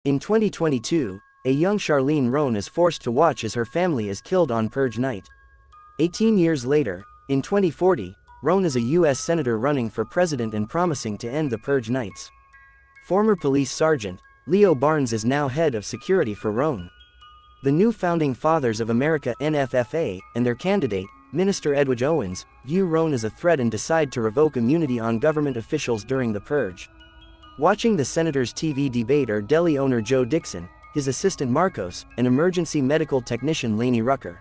In 2022, a young Charlie Roan is forced to watch as her family is killed on Purge night. 18 years later, in 2040, Roan is a U.S. senator running for president and promising to end the Purge nights. Former police sergeant Leo Barnes is now head of security for Roan. The new Founding Fathers of America (NFFA) and their candidate, Minister Edwidge Owens, view Roan as a threat and decide to revoke immunity on government officials during the Purge. Watching the senators' TV debate are deli owner Joe Dixon, his assistant Marcos, and emergency medical technician Lainey Rucker.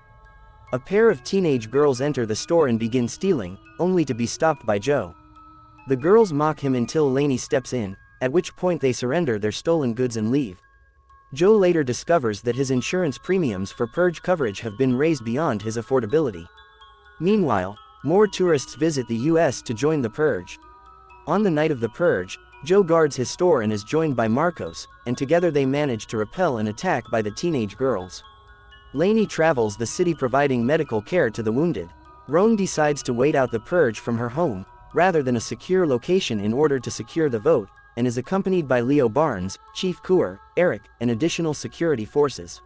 A pair of teenage girls enter the store and begin stealing, only to be stopped by Joe. The girls mock him until Lainey steps in, at which point they surrender their stolen goods and leave. Joe later discovers that his insurance premiums for Purge coverage have been raised beyond his affordability. Meanwhile, more tourists visit the U.S. to join the Purge. On the night of the Purge, Joe guards his store and is joined by Marcos, and together they manage to repel an attack by the teenage girls. Lainey travels the city providing medical care to the wounded. Roan decides to wait out the Purge from her home, rather than a secure location in order to secure the vote, and is accompanied by Leo Barnes, Chief Coeur, Eric, and additional security forces.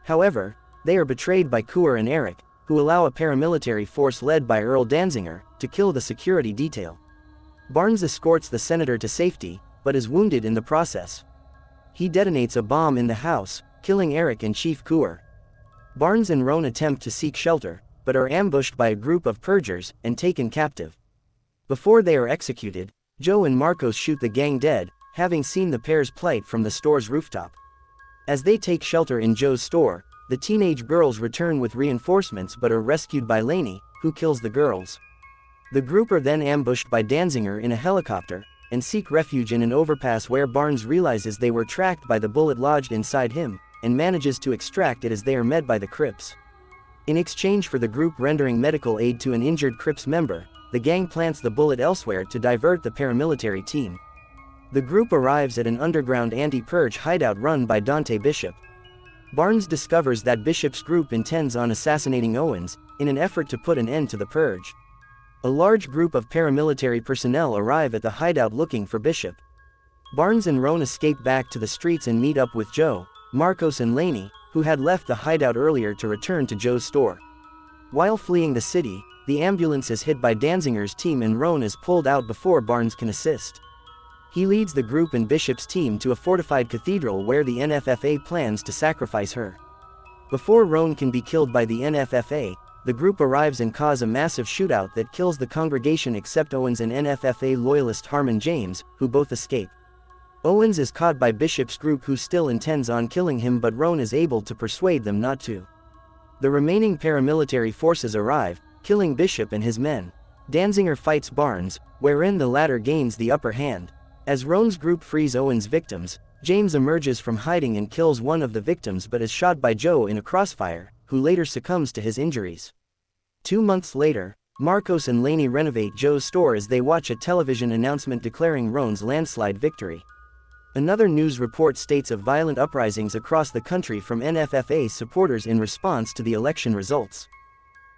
However, they are betrayed by Coeur and Eric, who allow a paramilitary force led by Earl Danziger to kill the security detail. Barnes escorts the senator to safety, but is wounded in the process. He detonates a bomb in the house, killing Eric and Chief Coeur. Barnes and Roan attempt to seek shelter, but are ambushed by a group of purgers and taken captive. Before they are executed, Joe and Marcos shoot the gang dead, having seen the pair's plight from the store's rooftop. As they take shelter in Joe's store, the teenage girls return with reinforcements but are rescued by Lainey, who kills the girls. The group are then ambushed by Danziger in a helicopter, and seek refuge in an overpass where Barnes realizes they were tracked by the bullet lodged inside him, and manages to extract it as they are met by the Crips. In exchange for the group rendering medical aid to an injured Crips member, the gang plants the bullet elsewhere to divert the paramilitary team. The group arrives at an underground anti-Purge hideout run by Dante Bishop. Barnes discovers that Bishop's group intends on assassinating Owens, in an effort to put an end to the Purge. A large group of paramilitary personnel arrive at the hideout looking for Bishop. Barnes and Roan escape back to the streets and meet up with Joe, Marcos and Lainey, who had left the hideout earlier to return to Joe's store. While fleeing the city, the ambulance is hit by Danziger's team and Roan is pulled out before Barnes can assist. He leads the group and Bishop's team to a fortified cathedral where the NFFA plans to sacrifice her. Before Roan can be killed by the NFFA, the group arrives and cause a massive shootout that kills the congregation except Owens and NFFA loyalist Harmon James, who both escape. Owens is caught by Bishop's group who still intends on killing him, but Roan is able to persuade them not to. The remaining paramilitary forces arrive, killing Bishop and his men. Danziger fights Barnes, wherein the latter gains the upper hand. As Roan's group frees Owens' victims, James emerges from hiding and kills one of the victims but is shot by Joe in a crossfire, who later succumbs to his injuries. 2 months later, Marcos and Lainey renovate Joe's store as they watch a television announcement declaring Roan's landslide victory. Another news report states of violent uprisings across the country from NFFA supporters in response to the election results.